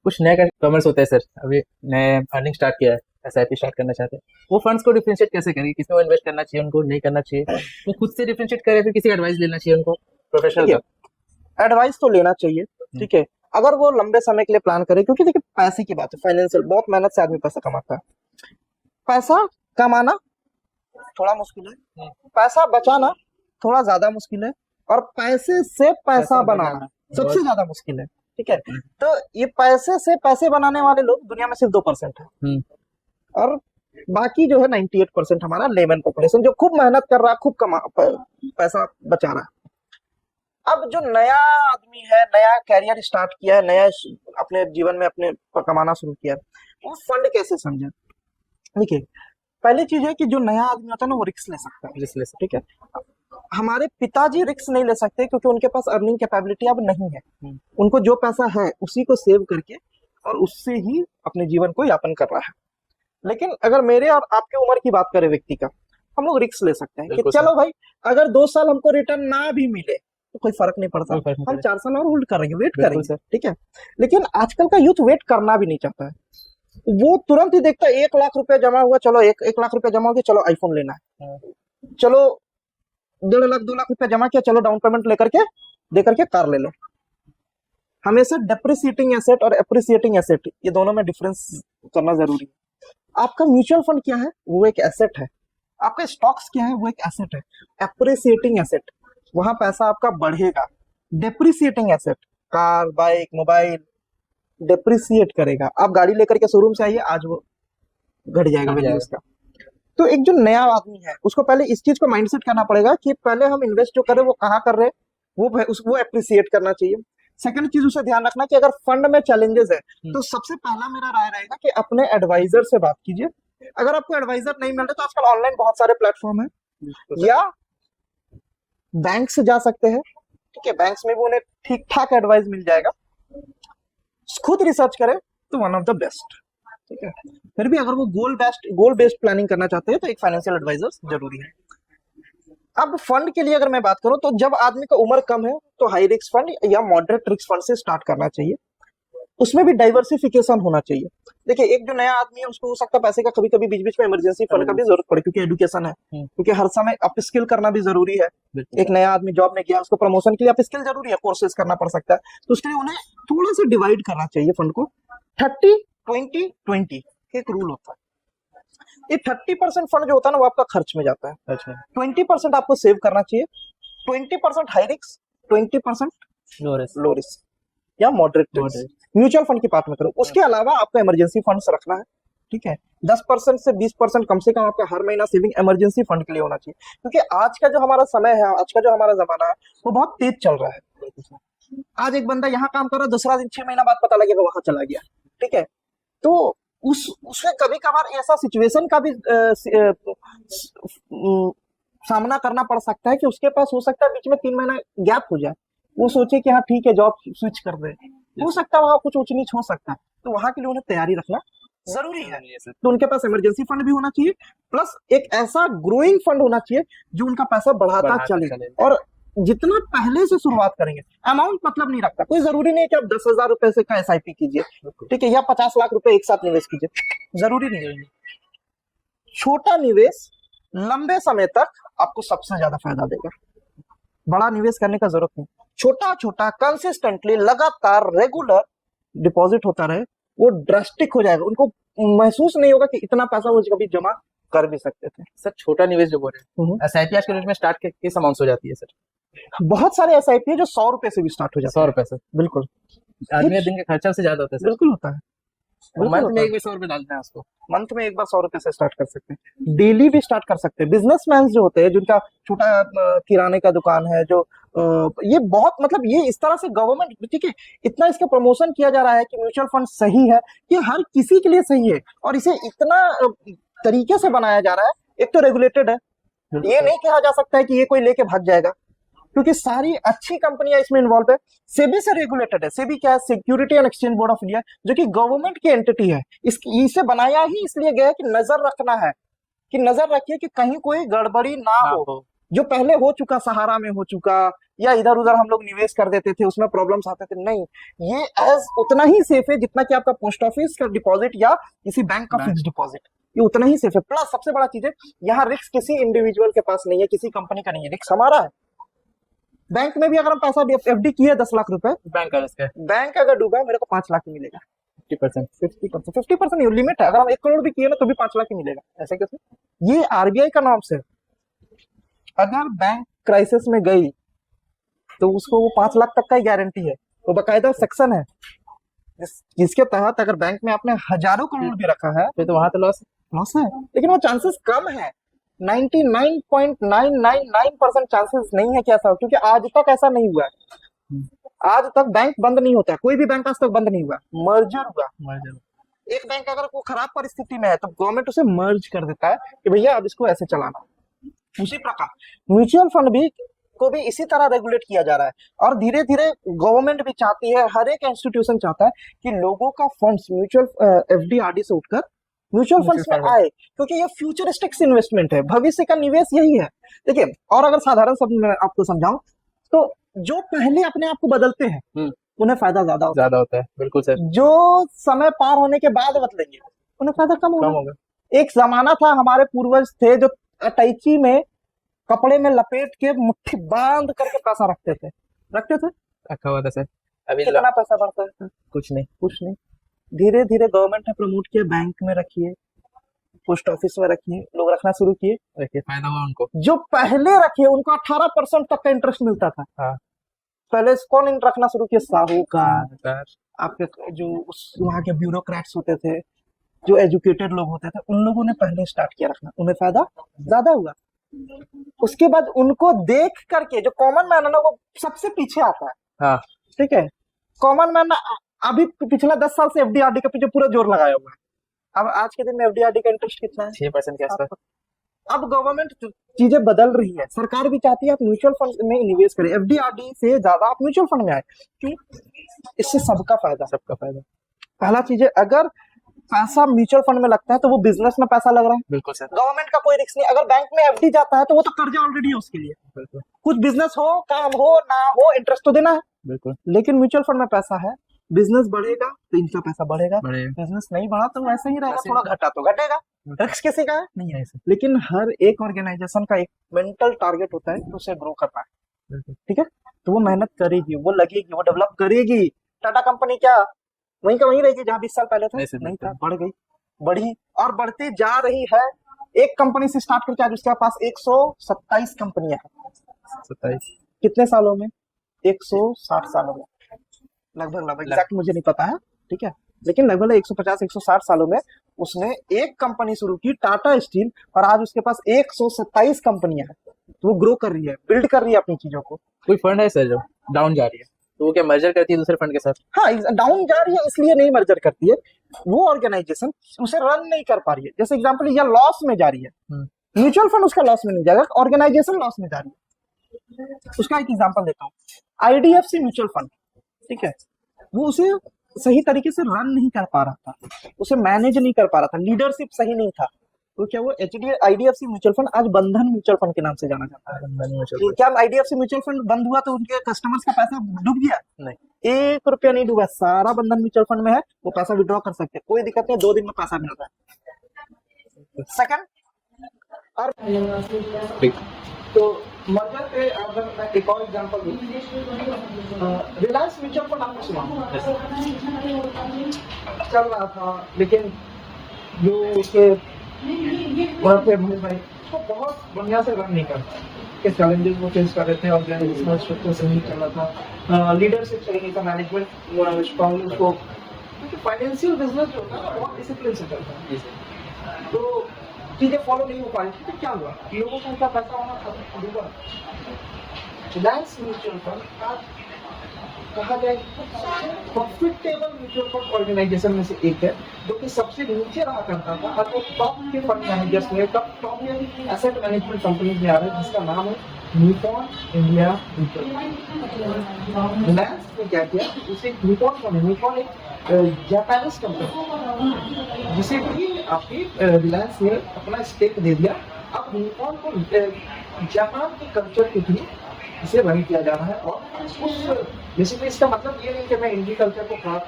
कुछ नया कॉमर्स होता है सर, अभी नए अर्निंग स्टार्ट किया है, एसआईपी स्टार्ट करना चाहते हैं। वो फंड्स को डिफरेंशिएट कैसे करेंगे, किसमें वो इन्वेस्ट करना चाहिए, उनको नहीं करना चाहिए, वो खुद से डिफरेंशिएट करे, फिर किसी एडवाइस लेना चाहिए उनको प्रोफेशनल देखिए, का। एडवाइस तो लेना चाहिए, ठीक है, अगर वो लंबे समय के लिए प्लान करे, क्योंकि देखिए पैसे की बात है, फाइनेंशियल बहुत मेहनत से आदमी पैसा कमाता है। पैसा कमाना थोड़ा मुश्किल है, पैसा बचाना थोड़ा ज्यादा मुश्किल है, और पैसे से पैसा बनाना सबसे ज्यादा मुश्किल है, ठीक है। तो ये पैसे से पैसे बनाने वाले लोग दुनिया में सिर्फ 2% है, और बाकी जो है 98% हमारा लेमन पॉपुलेशन जो खूब मेहनत कर रहा है, खूब पैसा बचा रहा है। अब जो नया आदमी है, नया कैरियर स्टार्ट किया है, नया अपने जीवन में अपने कमाना शुरू किया है, वो फंड कैसे समझे। देखिए, पहली चीज है कि जो नया आदमी होता है ना, वो रिस्क ले सकता है, रिस्क ले सकते ठीक है। हमारे पिताजी रिस्क नहीं ले सकते क्योंकि उनके पास अर्निंग कैपेबिलिटी अब नहीं है। उनको जो पैसा है उसी को सेव करके और उससे ही अपने जीवन को यापन कर रहा है। लेकिन अगर मेरे और आपके उम्र की बात करें व्यक्ति का, हम लोग रिस्क ले सकते हैं कि बिल्कुल चलो भाई, अगर 2 साल हमको रिटर्न ना भी मिले तो कोई फर्क नहीं पड़ता, कोई फर्क नहीं हम पड़ेगा। 4 साल और होल्ड करेंगे, वेट बिल्कुल करेंगे, सर। ठीक है। लेकिन आजकल का यूथ वेट करना भी नहीं चाहता है, वो तुरंत ही देखता है 1 लाख रुपया जमा हुआ, चलो 1 लाख रुपया जमा हो गया, चलो आईफोन लेना है, चलो 1.5 लाख 2 लाख रुपया जमा किया, चलो डाउन पेमेंट लेकर के दे करके कार ले लो। हमेशा डेप्रिसिएटिंग एसेट और एप्रिसिएटिंग एसेट, ये दोनों में डिफरेंस करना जरूरी है। आपका म्यूचुअल फंड क्या है, वो एक एसेट है। आपका स्टॉक्स क्या है, वो एक एसेट है। एप्रिसिएटिंग एसेट, वहां पैसा आपका बढ़ेगा। Depreciating asset, car, bike, mobile depreciate करेगा। आप गाड़ी लेकर के शोरूम से आइए, आज वो घट जाएगा वैल्यू उसका। तो एक जो नया आदमी है, उसको पहले इस चीज को माइंडसेट करना पड़ेगा कि पहले हम इन्वेस्ट जो करें वो कहाँ कर रहे हैं, वो एप्रिसिएट करना चाहिए। सेकंड चीज उसे ध्यान रखना कि अगर फंड में चैलेंजेस है तो सबसे पहला मेरा राय रहेगा कि अपने एडवाइजर से बात कीजिए। अगर आपको एडवाइजर नहीं मिल रहे तो आजकल ऑनलाइन बहुत सारे प्लेटफॉर्म है, या बैंक से जा सकते हैं, ठीक है, बैंक्स में भी उन्हें ठीक ठाक एडवाइस मिल जाएगा। खुद रिसर्च करें तो वन ऑफ द बेस्ट, ठीक है। फिर भी अगर वो गोल बेस्ड प्लानिंग करना चाहते हैं तो एक फाइनेंशियल एडवाइजर जरूरी है। अब फंड के लिए अगर मैं बात करूं तो जब आदमी का उम्र कम है तो हाई रिस्क फंड या मॉडरेट रिस्क फंड से स्टार्ट करना चाहिए। उसमें भी डाइवर्सिफिकेशन होना चाहिए। देखिए, एक जो नया आदमी है उसको हो सकता है पैसे का कभी कभी बीच बीच में इमरजेंसी फंड का भी जरूरत पड़े, क्योंकि एजुकेशन है, क्योंकि हर समय अप स्किल करना भी जरूरी है। एक नया आदमी जॉब में गया, उसको प्रमोशन के लिए अप स्किल जरूरी है, कोर्सेज करना पड़ सकता है, तो उसके लिए उन्हें थोड़ा सा डिवाइड करना चाहिए फंड को। 30-20-20 एक रूल होता है। ये 30% फंड जो होता है ना, वो आपका खर्च में जाता है। 20% आपको सेव करना चाहिए। 20% हाई रिस्क, 20% लो रिस्क या मॉडरेट रिस्क। म्यूचुअल फंड की बात में करो, उसके अलावा आपको इमरजेंसी फंड्स रखना है, ठीक है। 10% से 20% कम से कम आपका हर महीना सेविंग इमरजेंसी फंड के लिए होना चाहिए, क्योंकि आज का जो हमारा समय है, आज का जो हमारा जमाना है, वो बहुत तेज चल रहा है। आज एक बंदा यहाँ काम कर रहा है, दूसरा दिन 6 महीना बाद पता लगेगा वहां चला गया, ठीक है। तो उसमें कभी कभार ऐसा सिचुएशन का भी सामना करना पड़ सकता है कि उसके पास हो सकता है बीच में 3 महीना गैप हो जाए, वो सोचे कि हाँ ठीक है जॉब स्विच कर दे, हो सकता है वहां कुछ ऊंच नीच हो सकता है, तो वहां के लिए उन्हें तैयारी रखना जरूरी है। तो उनके पास इमरजेंसी फंड भी होना चाहिए, प्लस एक ऐसा ग्रोइंग फंड होना चाहिए जो उनका पैसा बढ़ाता चले। और जितना पहले से शुरुआत करेंगे, अमाउंट मतलब नहीं रखता, कोई जरूरी नहीं है कि आप 10,000 रुपए से का एसआईपी कीजिए, ठीक है, या 50 लाख रुपए एक साथ निवेश कीजिए, जरूरी नहीं है। छोटा निवेश लंबे समय तक आपको सबसे ज्यादा फायदा देगा, बड़ा निवेश करने का जरूरत नहीं। छोटा छोटा कंसिस्टेंटली लगातार रेगुलर डिपॉजिट होता रहे, वो ड्रास्टिक हो जाएगा, उनको महसूस नहीं होगा कि इतना पैसा वो कभी जमा कर भी सकते थे। सर छोटा निवेश जो बोल रहे हैं, एसआईपी आज के डेट में स्टार्ट किस अमाउंट से हो जाती है सर? बहुत सारे एसआईपी है जो 100 रुपए से भी स्टार्ट हो जाता है। 100 रुपए से? बिल्कुल, आदमी का दिन का खर्चा से ज्यादा होता है सर। बिल्कुल होता है। मंथ में एक बार 100 रुपए डालते हैं उसको, मंथ में एक बार 100 रुपए से स्टार्ट कर सकते हैं, डेली भी स्टार्ट कर सकते हैं। बिजनेसमैन जो होते हैं, जिनका छोटा किराने का दुकान है, जो ये बहुत मतलब ये इस तरह से गवर्नमेंट, ठीक है, इतना इसका प्रमोशन किया जा रहा है कि म्यूचुअल फंड सही है, ये हर किसी के लिए सही है, और इसे इतना तरीके से बनाया जा रहा है। एक तो रेगुलेटेड है, ये नहीं कहा जा सकता है कि ये कोई लेके भाग जाएगा, क्योंकि सारी अच्छी कंपनियां इसमें इन्वॉल्व है। सेबी से रेगुलेटेड है। सेबी क्या है? Security and exchange board of India, जो कि गवर्नमेंट की एंटिटी है। इसे बनाया ही इसलिए गया है कि नजर रखना है, कि नजर रखिए कि कहीं कोई गड़बड़ी ना हो। जो पहले हो चुका, सहारा में हो चुका, या इधर उधर हम लोग निवेश कर देते थे, उसमें प्रॉब्लम्स आते थे। नहीं, ये एज उतना ही सेफ है जितना कि आपका पोस्ट ऑफिस का डिपॉजिट या किसी बैंक का बैंक। फिक्स डिपॉजिट, ये उतना ही सेफ है। प्लस सबसे बड़ा चीज है, यहाँ रिस्क किसी इंडिविजुअल के पास नहीं है, किसी कंपनी का नहीं है, रिस्क हमारा है। बैंक में भी अगर हम पैसा एफडी किए 10 लाख रुपए, बैंक का रिस्क है बैंक अगर डूबा मेरे को 5 लाख ही मिलेगा। 50%। 50% लिमिट है, अगर हम 1 करोड़ भी किए ना तो भी 5 लाख ही मिलेगा। ऐसे कैसे? ये आरबीआई का नॉर्म है। अगर बैंक क्राइसिस में गई तो उसको वो 5 लाख तक का ही गारंटी है, तो बकायदा सेक्शन है जिसके तहत अगर बैंक में आपने हजारों करोड़ भी रखा है फिर तो वहां तो लॉस लॉस है, लेकिन वो चांसेस कम है। 99.999% चांसेस नहीं है कि ऐसा हो, क्योंकि आज तक ऐसा नहीं हुआ है। आज तक बैंक बंद नहीं होता है, कोई भी बैंक आज तक बंद नहीं हुआ, मर्जर हुआ। एक बैंक अगर वो खराब परिस्थिति में है तो गवर्नमेंट उसे मर्ज कर देता है कि भैया अब इसको ऐसे चलाना। उसी प्रकार म्यूचुअल फंड भी को भी इसी तरह रेगुलेट किया जा रहा है, और धीरे धीरे गवर्नमेंट भी चाहती है, हर एक इंस्टीट्यूशन चाहता है कि लोगों का फंड्स म्यूचुअल एफडी आरडी से उठकर म्यूचुअल फंड्स में आए, क्योंकि ये फ्यूचरिस्टिक इन्वेस्टमेंट है, भविष्य का निवेश यही है। देखिए, और अगर साधारण शब्द में आपको समझाऊं तो जो पहले अपने आप को बदलते हैं उन्हें फायदा ज्यादा होता है। बिल्कुल सर। जो समय पार होने के बाद बदलेंगे उन्हें फायदा कम होगा। एक जमाना था, हमारे पूर्वज थे जो अटैची में कपड़े में लपेट के मुट्ठी बांध करके पैसा रखते थे रखा हुआ था सर। अभी कितना पैसा बढ़ता है? कुछ नहीं। धीरे धीरे गवर्नमेंट ने प्रमोट किया, बैंक में रखिए, पोस्ट ऑफिस में रखिए, लोग रखना शुरू किए, रखिए, फायदा हुआ उनको। जो पहले रखे उनको 18% तक का इंटरेस्ट मिलता था। हाँ। पहले कौन रखना शुरू किया? साहूकार, आपके जो वहाँ के ब्यूरोक्रेट्स होते थे, जो एजुकेटेड लोग होते थे, उन लोगों ने पहले स्टार्ट किया रखना, उन्हें फायदा ज्यादा हुआ। उसके बाद उनको देख करके जो कॉमन मैन है ना वो सबसे पीछे आता है। हाँ। ठीक है, कॉमन मैन अभी पिछला 10 साल से एफडीआरडी के पीछे पूरा जोर लगाया हुआ है। अब आज के दिन में एफडीआरडी का इंटरेस्ट कितना है? 6% के आसपास। अब गवर्नमेंट चीजें बदल रही है, सरकार भी चाहती है आप म्यूचुअल फंड में निवेश करें, एफडीआरडी से ज्यादा आप म्यूचुअल फंड में आए। क्यों? इससे सबका फायदा। पहला चीज है, अगर पैसा म्यूचुअल फंड में लगता है तो वो बिजनेस में पैसा लग रहा है। बिल्कुल सर। गवर्नमेंट का कोई रिस्क नहीं। अगर बैंक में एफडी जाता है तो वो तो कर्जा ऑलरेडी है उसके लिए। बिल्कुल। कुछ बिजनेस हो, काम हो ना हो, इंटरेस्ट तो देना है। बिल्कुल। लेकिन म्यूचुअल फंड में पैसा है, बिजनेस बढ़ेगा तो इनका पैसा बढ़ेगा, बिजनेस नहीं बढ़ा तो वैसे ही रहेगा, थोड़ा घटा तो घटेगा। रिस्क किसी का है नहीं है। लेकिन हर एक ऑर्गेनाइजेशन का एक मेंटल टारगेट होता है कि उसे ग्रो करना है। ठीक है, तो वो मेहनत करेगी, वो लगेगी, वो डेवलप करेगी। टाटा कंपनी क्या वहीं का वहीं रहेगी जहां 20 साल पहले था? नहीं था, बढ़ गई, बढ़ी और बढ़ती जा रही है। एक कंपनी से स्टार्ट करके आज उसके पास 127 कंपनियां हैं। 27 कितने सालों में? 160 सालों में, लगभग एग्जैक्ट मुझे नहीं पता है, ठीक है, लेकिन लगभग 150-160 सालों में उसने एक कंपनी शुरू की, टाटा स्टील, और आज उसके पास 127 कंपनियां हैं। तो वो ग्रो कर रही है, बिल्ड कर रही है अपनी चीजों को। कोई फंड है सर जो डाउन जा रही है तो वो क्या मर्जर करती है दूसरे फंड के साथ? हाँ, डाउन जा रही है इसलिए नहीं मर्जर करती है, वो ऑर्गेनाइजेशन उसे रन नहीं कर पा रही है। जैसे एग्जांपल, यह लॉस में जा रही है, म्यूचुअल फंड उसका लॉस में नहीं जाएगा, ऑर्गेनाइजेशन लॉस में जा रही है। उसका एक एग्जांपल देता हूँ, आईडीएफसी म्यूचुअल फंड, ठीक है, वो उसे सही तरीके से रन नहीं कर पा रहा था, उसे मैनेज नहीं कर पा रहा था, लीडरशिप सही नहीं था। तो क्या वो आईडीएफसी म्यूचुअल फंड आज बंधन म्यूचुअल फंड के नाम से जाना जाता है। क्या आईडीएफसी म्यूचुअल फंड बंद हुआ तो उनके कस्टमर्स का पैसा डूब गया? नहीं, 1 रुपया नहीं डूबा, सारा बंधन म्यूचुअल फंड में है, वो पैसा विड्रॉ कर सकते हैं, कोई दिक्कत नहीं, 2 दिन में पैसा मिल रहा है। सेकंड, और तो मर्जर पे अगर मैं एक और एग्जांपल दूं, रिलायंस म्यूचुअल फंड आपने सुना चल रहा था, लेकिन जो उसके भाई तो बहुत बढ़िया से रन नहीं कर पाए, के चैलेंजेस वो फेस कर रहे थे, ऑर्गेनाइजेशनल स्ट्रक्चर सही नहीं चल रहा था, लीडरशिप सही नहीं था, मैनेजमेंट स्ट्रांगली उसको, क्योंकि फाइनेंशियल बिजनेस जो होता है ना बहुत डिसिप्लिन से चलता है, तो चीजें फॉलो नहीं हो पा रही थी। तो क्या हुआ, लोगों का उनका पैसा होना खत्म हुआ। रिलायंस म्यूचुअल फंड कहा जाए प्रॉफिटेबल म्यूचुअल फंड ऑर्गेनाइजेशन में से एक है, जो कि सबसे नीचे रहा करता था, और वो टॉप के फंड मैनेजर्स में, टॉप में एसेट मैनेजमेंट कंपनीज में आ रहा है, जिसका नाम है Nippon India mutual fund. Reliance ने क्या किया, उसे निपॉन एक जापानीज कंपनी, जिसे कि आपकी रिलायंस ने अपना स्टेक दे दिया। अब निपॉन को जापान के कल्चर के थ्रू इसे रन किया जा रहा है। और उस बेसिकली इसका मतलब ये नहीं कि मैं इंडी कल्चर को खराब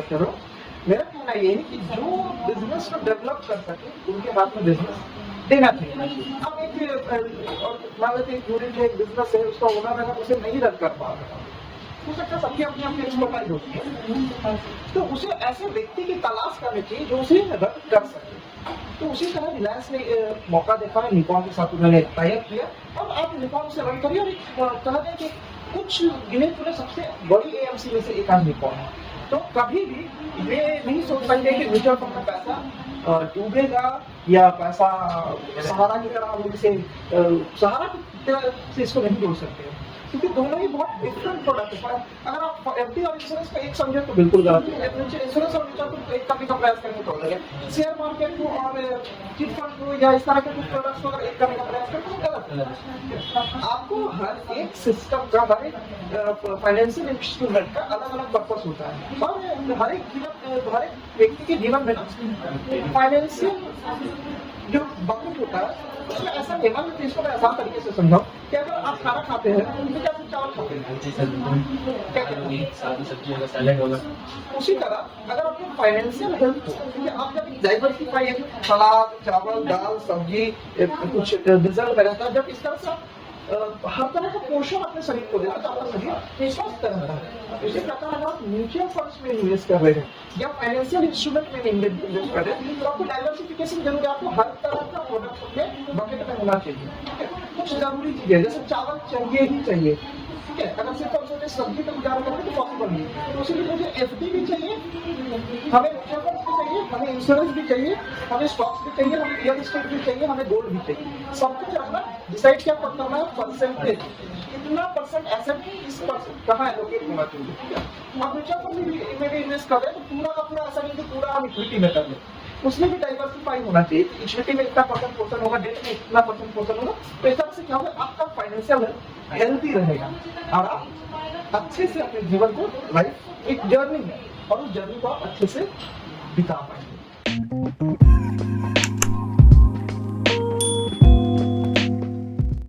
करूँ, मेरा कहना ये है कि जो बिजनेस को डेवलप कर सके उनके हाथ में बिजनेस देना चाहिए। अब और मान लेते हैं यूनिट है, एक बिजनेस है, उसका ओनर अगर उसे नहीं रन कर पा रहा, हो सकता है सबकी अपनी अपनी एक्सपर्टाइज होती है, तो उसे ऐसे व्यक्ति की तलाश करनी चाहिए जो उसे रन कर सके। तो उसी तरह रिलायंस ने मौका देखा है, निकॉन के साथ उन्होंने टाई अप किया, अब आप निकॉन से रन करिए। और कहा जाए कि कुछ गिने चुने सबसे बड़ी एएमसी में से एक आज निकॉन है। तो कभी भी ये नहीं सोच सकते कि म्यूचुअल फंड में पैसा डूबेगा या पैसा सहारा की तरह हम इसे सहारा की तरह से इसको नहीं जोड़ सकते, क्योंकि दोनों ही बहुत डिफरेंट प्रोडक्ट है। अगर आप एफडी और इंश्योरेंस को एक समझे तो बिल्कुल गलत है। इंश्योरेंस और म्यूचुअल फंड को एक करने का प्रयास करेंगे तो अलग है। शेयर मार्केट को और चिट फंड को या इस तरह के कुछ प्रोडक्ट्स को अगर एक करने का प्रयास करें तो गलत है। आपको हर एक सिस्टम का, हर एक फाइनेंशियल इंस्ट्रूमेंट का अलग अलग पर्पस होता है, और हर एक व्यक्ति के जीवन में फाइनेंशियल जो बकेट होता है उसमें ऐसा नहीं है कि इसको मैं आसान तरीके से समझाऊं कि अगर आप खाना खाते हैं तो क्या आप चावल खाते हैं, क्या कहते हैं, सादी सब्जी होगा, सैलेड होगा। उसी तरह अगर आपकी फाइनेंशियल हेल्थ क्योंकि आप जब डाइवर्सिफाई है, सलाद, चावल, दाल, सब्जी, कुछ डिजर्ट में रहता है, जब इस तरह से हर तरह का पोषण अपने शरीर को देना तो आपका शरीर स्वस्थ रहता है। इसी प्रकार अगर आप म्यूचुअल फंड्स में इन्वेस्ट कर रहे हैं या फाइनेंशियल इंस्ट्रूमेंट में इन्वेस्ट कर रहे हैं तो आपको डाइवर्सिफिकेशन जरूर है, आपको हर तरह का प्रोडक्ट अपने बकेट में होना चाहिए। ठीक है, कुछ जरूरी चीजें जैसे चावल चाहिए ही चाहिए, ठीक है, अगर सिर्फ और सिर्फ सब्जी पर गुजारा करें तो पॉसिबल नहीं, तो उसके लिए मुझे एफडी भी चाहिए, हमें म्यूचुअल फंड्स भी चाहिए, हमें इंश्योरेंस भी चाहिए, हमें स्टॉक्स भी चाहिए, हमें रियल एस्टेट भी चाहिए, हमें गोल्ड भी चाहिए। सब कुछ अपना डिसाइड क्या करना है, परसेंटेज कितना परसेंट एसेट इस परसेंट कहाँ एलोकेट होना चाहिए। ठीक है, आप म्यूचुअल फंड में भी इन्वेस्ट कर रहे हैं तो पूरा का पूरा ऐसा नहीं कि पूरा हम इक्विटी में कर लें, उसमें भी डाइवर्सिफाई होना चाहिए। इक्विटी में इतना परसेंट पोर्शन होगा, डेट में इतना परसेंट पोर्शन होगा, तो इस तरह से क्या होगा आपका फाइनेंशियल हेल्थी रहेगा और आप अच्छे से अपने जीवन को लाइफ एक जर्नी है और उस जर्नी को आप अच्छे से बिता पाएंगे।